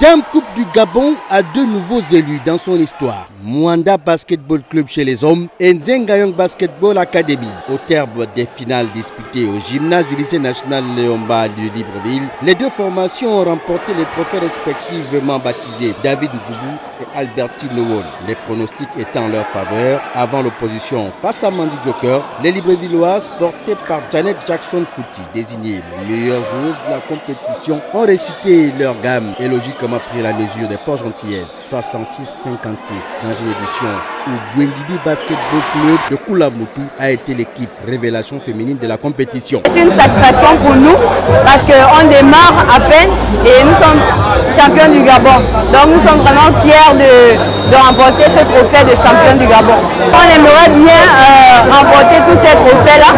Dame Coupe du Gabon a deux nouveaux élus dans son histoire. Mwanda Basketball Club chez les hommes et Nzengayong Basketball Academy. Au terme des finales disputées au gymnase du lycée national Léomba de Libreville, les deux formations ont remporté les trophées respectivement baptisés David Nzoubou et Albertine Lewon. Les pronostics étant en leur faveur avant l'opposition face à Mandy Jokers, les Librevilloises portées par Janet Jackson Fouti, désignée meilleure joueuse de la compétition, ont récité leur gamme et logiquement pris la mesure des Ports Antillaises 66-56 dans une édition où Gwendidi Basketball Club de Koulamoutou a été l'équipe révélation féminine de la compétition. C'est une satisfaction pour nous parce qu'on démarre à peine et nous sommes champions du Gabon. Donc nous sommes vraiment fiers de remporter ce trophée de champion du Gabon. On aimerait bien remporter tous ces trophées-là,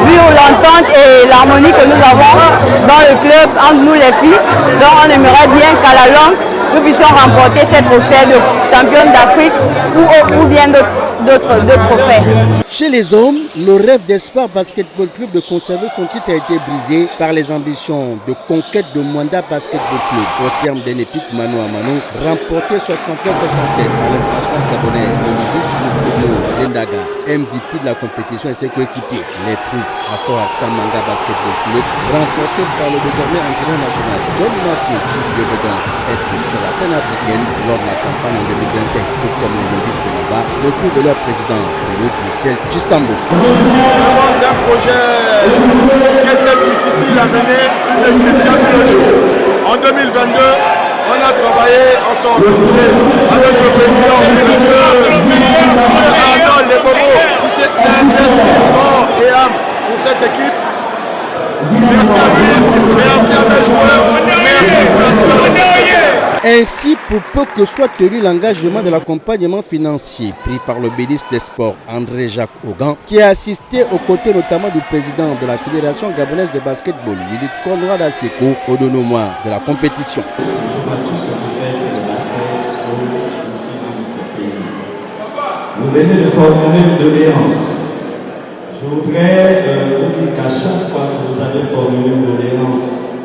vu l'entente et l'harmonie que nous avons dans le club entre nous les filles. Donc on aimerait bien qu'à la longue, nous puissions remporter ces trophées de championne d'Afrique ou bien d'autres trophées. Chez les hommes, le rêve d'Espoir Basketball Club de conserver son titre a été brisé par les ambitions de conquête de Mwanda Basketball Club au terme d'un épique mano à mano remporté 69-67 par l'infraction gabonaise de Lendaga, MVP de la compétition et ses coéquipiers. Les troupes à Fort Arsène Manga Basketball Club, renforcées par le désormais entraîneur national John Mastou, qui devait être sur la scène africaine lors de la campagne en 2025, tout comme les novices de là-bas, le coup de leur président, Michel Chistambo. C'est un projet qui était difficile à mener sur le jour. En 2022, on a travaillé, on s'est organisé avec le président, M. Arnaud Lebobo, qui s'est investi corps et âme pour cette équipe. Merci à lui, merci à mes joueurs, merci pour la solidarité. Ainsi, pour peu que soit tenu l'engagement de l'accompagnement financier pris par le ministre des Sports, André-Jacques Ogan, qui a assisté aux côtés notamment du président de la Fédération gabonaise de basketball, Lili Conrad Aseko, au dénouement de la compétition. Vous venez de formuler une doléance. Je voudrais vous dire qu'à chaque fois que vous avez formulé une doléance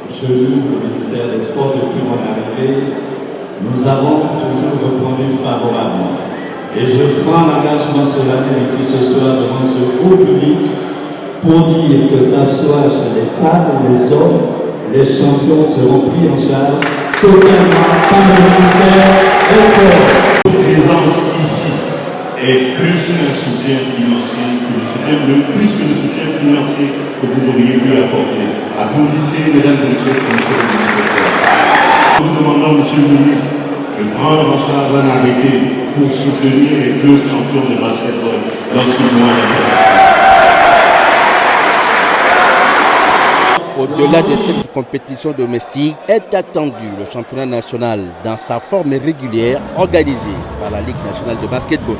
chez nous, le ministère des Sports, depuis mon arrivée, nous avons toujours répondu favorablement. Et je prends l'engagement solennel ici ce soir devant ce groupe public pour dire que ça soit chez les femmes ou les hommes, les champions seront pris en charge totalement par le ministère des Sports. Votre présence ici est plus qu'un soutien financier, plus qu'un soutien financier que vous auriez pu apporter. Applaudissez, mesdames et messieurs, pour M. le ministre des Sports. Nous demandons, M. le ministre, de prendre en charge un arrêté pour soutenir les clubs champions de basketball lorsqu'ils vont à la Au-delà de cette compétition domestique, est attendu le championnat national dans sa forme régulière organisée par la Ligue nationale de basketball.